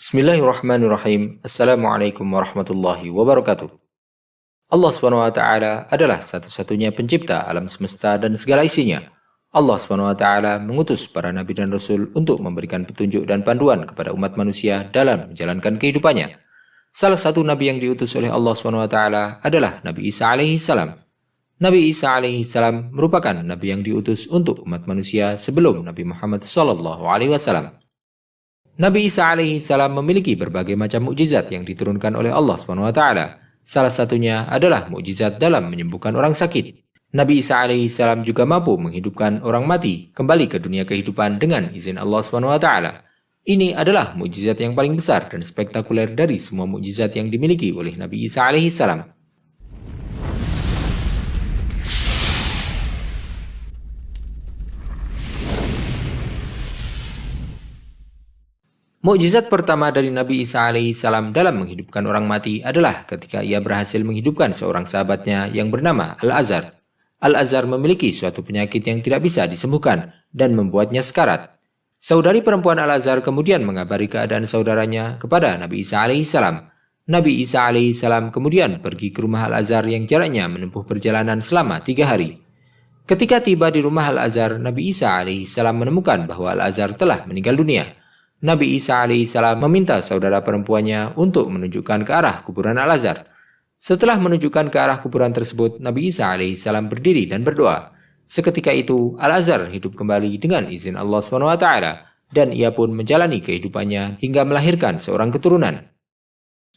Bismillahirrahmanirrahim. Assalamualaikum warahmatullahi wabarakatuh. Allah SWT adalah satu-satunya pencipta alam semesta dan segala isinya. Allah SWT mengutus para nabi dan rasul untuk memberikan petunjuk dan panduan kepada umat manusia dalam menjalankan kehidupannya. Salah satu nabi yang diutus oleh Allah SWT adalah Nabi Isa alaihissalam. Nabi Isa alaihissalam merupakan nabi yang diutus untuk umat manusia sebelum Nabi Muhammad SAW. Nabi Isa alaihissalam memiliki berbagai macam mukjizat yang diturunkan oleh Allah SWT. Salah satunya adalah mukjizat dalam menyembuhkan orang sakit. Nabi Isa alaihissalam juga mampu menghidupkan orang mati kembali ke dunia kehidupan dengan izin Allah SWT. Ini adalah mukjizat yang paling besar dan spektakuler dari semua mukjizat yang dimiliki oleh Nabi Isa alaihissalam. Mukjizat pertama dari Nabi Isa alaihissalam dalam menghidupkan orang mati adalah ketika ia berhasil menghidupkan seorang sahabatnya yang bernama Al-Azhar. Al-Azhar memiliki suatu penyakit yang tidak bisa disembuhkan dan membuatnya sekarat. Saudari perempuan Al-Azhar kemudian mengabari keadaan saudaranya kepada Nabi Isa alaihissalam. Nabi Isa alaihissalam kemudian pergi ke rumah Al-Azhar yang jaraknya menempuh perjalanan selama 3 hari. Ketika tiba di rumah Al-Azhar, Nabi Isa alaihissalam menemukan bahwa Al-Azhar telah meninggal dunia. Nabi Isa alaihissalam meminta saudara perempuannya untuk menunjukkan ke arah kuburan Al-Azhar. Setelah menunjukkan ke arah kuburan tersebut, Nabi Isa alaihissalam berdiri dan berdoa. Seketika itu, Al-Azhar hidup kembali dengan izin Allah SWT, dan ia pun menjalani kehidupannya hingga melahirkan seorang keturunan.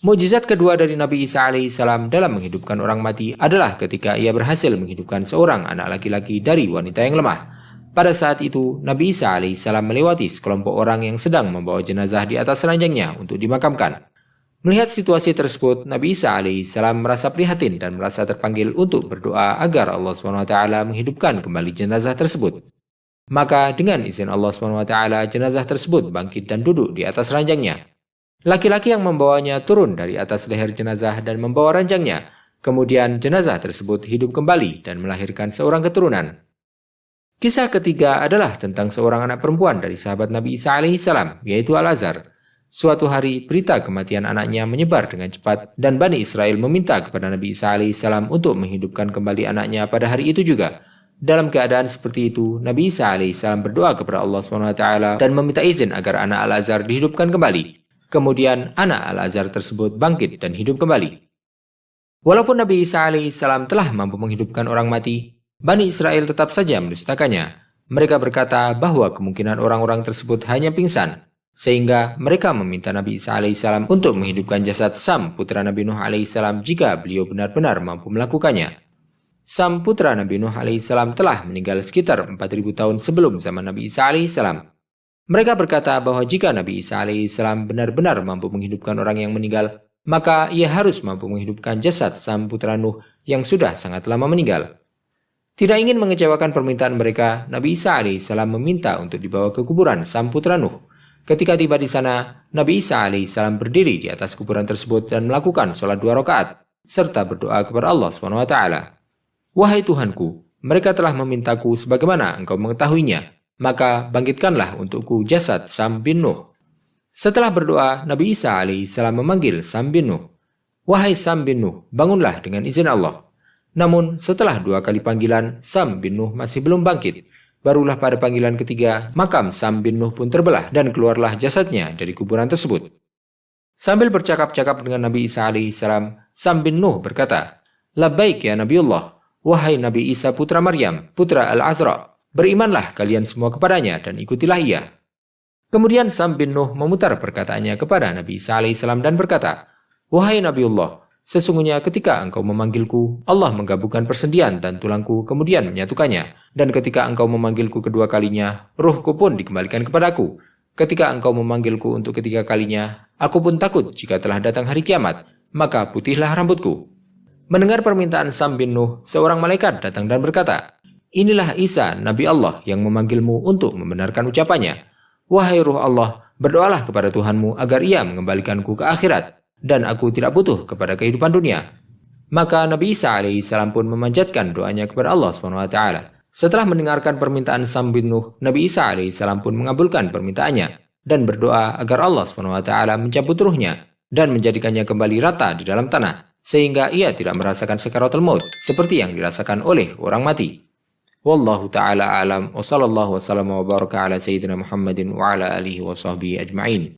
Mukjizat kedua dari Nabi Isa alaihissalam dalam menghidupkan orang mati adalah ketika ia berhasil menghidupkan seorang anak laki-laki dari wanita yang lemah. Pada saat itu, Nabi Isa alaihissalam melewati sekelompok orang yang sedang membawa jenazah di atas ranjangnya untuk dimakamkan. Melihat situasi tersebut, Nabi Isa alaihissalam merasa prihatin dan merasa terpanggil untuk berdoa agar Allah SWT menghidupkan kembali jenazah tersebut. Maka dengan izin Allah SWT, jenazah tersebut bangkit dan duduk di atas ranjangnya. Laki-laki yang membawanya turun dari atas leher jenazah dan membawa ranjangnya. Kemudian jenazah tersebut hidup kembali dan melahirkan seorang keturunan. Kisah ketiga adalah tentang seorang anak perempuan dari sahabat Nabi Isa alaihissalam, yaitu Al-Azhar. Suatu hari, berita kematian anaknya menyebar dengan cepat dan Bani Israel meminta kepada Nabi Isa alaihissalam untuk menghidupkan kembali anaknya pada hari itu juga. Dalam keadaan seperti itu, Nabi Isa alaihissalam berdoa kepada Allah SWT dan meminta izin agar anak Al-Azhar dihidupkan kembali. Kemudian anak Al-Azhar tersebut bangkit dan hidup kembali. Walaupun Nabi Isa alaihissalam telah mampu menghidupkan orang mati, Bani Israel tetap saja mendustakannya. Mereka berkata bahwa kemungkinan orang-orang tersebut hanya pingsan, sehingga mereka meminta Nabi Isa alaihissalam untuk menghidupkan jasad Sam, putra Nabi Nuh alaihissalam, jika beliau benar-benar mampu melakukannya. Sam, putra Nabi Nuh alaihissalam, telah meninggal sekitar 4.000 tahun sebelum zaman Nabi Isa alaihissalam. Mereka berkata bahwa jika Nabi Isa alaihissalam benar-benar mampu menghidupkan orang yang meninggal, maka ia harus mampu menghidupkan jasad Sam, putra Nuh yang sudah sangat lama meninggal. Tidak ingin mengecewakan permintaan mereka, Nabi Isa alaihissalam meminta untuk dibawa ke kuburan Sam, putra Nuh. Ketika tiba di sana, Nabi Isa alaihissalam berdiri di atas kuburan tersebut dan melakukan sholat 2 rakaat, serta berdoa kepada Allah SWT. Wahai Tuhanku, mereka telah memintaku sebagaimana engkau mengetahuinya, maka bangkitkanlah untukku jasad Sam bin Nuh. Setelah berdoa, Nabi Isa alaihissalam memanggil Sam bin Nuh. Wahai Sam bin Nuh, bangunlah dengan izin Allah. Namun setelah 2 kali panggilan, Sam bin Nuh masih belum bangkit. Barulah pada panggilan ketiga, makam Sam bin Nuh pun terbelah dan keluarlah jasadnya dari kuburan tersebut. Sambil bercakap-cakap dengan Nabi Isa alaihissalam, Sam bin Nuh berkata, "Labbaik ya Nabiullah, wahai Nabi Isa putra Maryam, putra Al-Azhra, berimanlah kalian semua kepadanya dan ikutilah ia." Kemudian Sam bin Nuh memutar perkataannya kepada Nabi Isa alaihissalam dan berkata, "Wahai Nabiullah, sesungguhnya ketika engkau memanggilku, Allah menggabungkan persendian dan tulangku kemudian menyatukannya. Dan ketika engkau memanggilku kedua kalinya, ruhku pun dikembalikan kepadaku. Ketika engkau memanggilku untuk ketiga kalinya, aku pun takut jika telah datang hari kiamat, maka putihlah rambutku." Mendengar permintaan Sam bin Nuh, seorang malaikat datang dan berkata, "Inilah Isa, Nabi Allah yang memanggilmu untuk membenarkan ucapannya. Wahai ruh Allah, berdoalah kepada Tuhanmu agar ia mengembalikanku ke akhirat, dan aku tidak butuh kepada kehidupan dunia." Maka Nabi Isa alaihissalam pun memanjatkan doanya kepada Allah SWT. Setelah mendengarkan permintaan Sam bin Nuh, Nabi Isa alaihissalam pun mengabulkan permintaannya. dan berdoa agar Allah SWT mencabut ruhnya dan menjadikannya kembali rata di dalam tanah, sehingga ia tidak merasakan sakaratul maut seperti yang dirasakan oleh orang mati. Wallahu ta'ala alam wa sallallahu wa sallam wa baraka ala sayyidina Muhammadin wa ala alihi wa sahbihi ajma'in.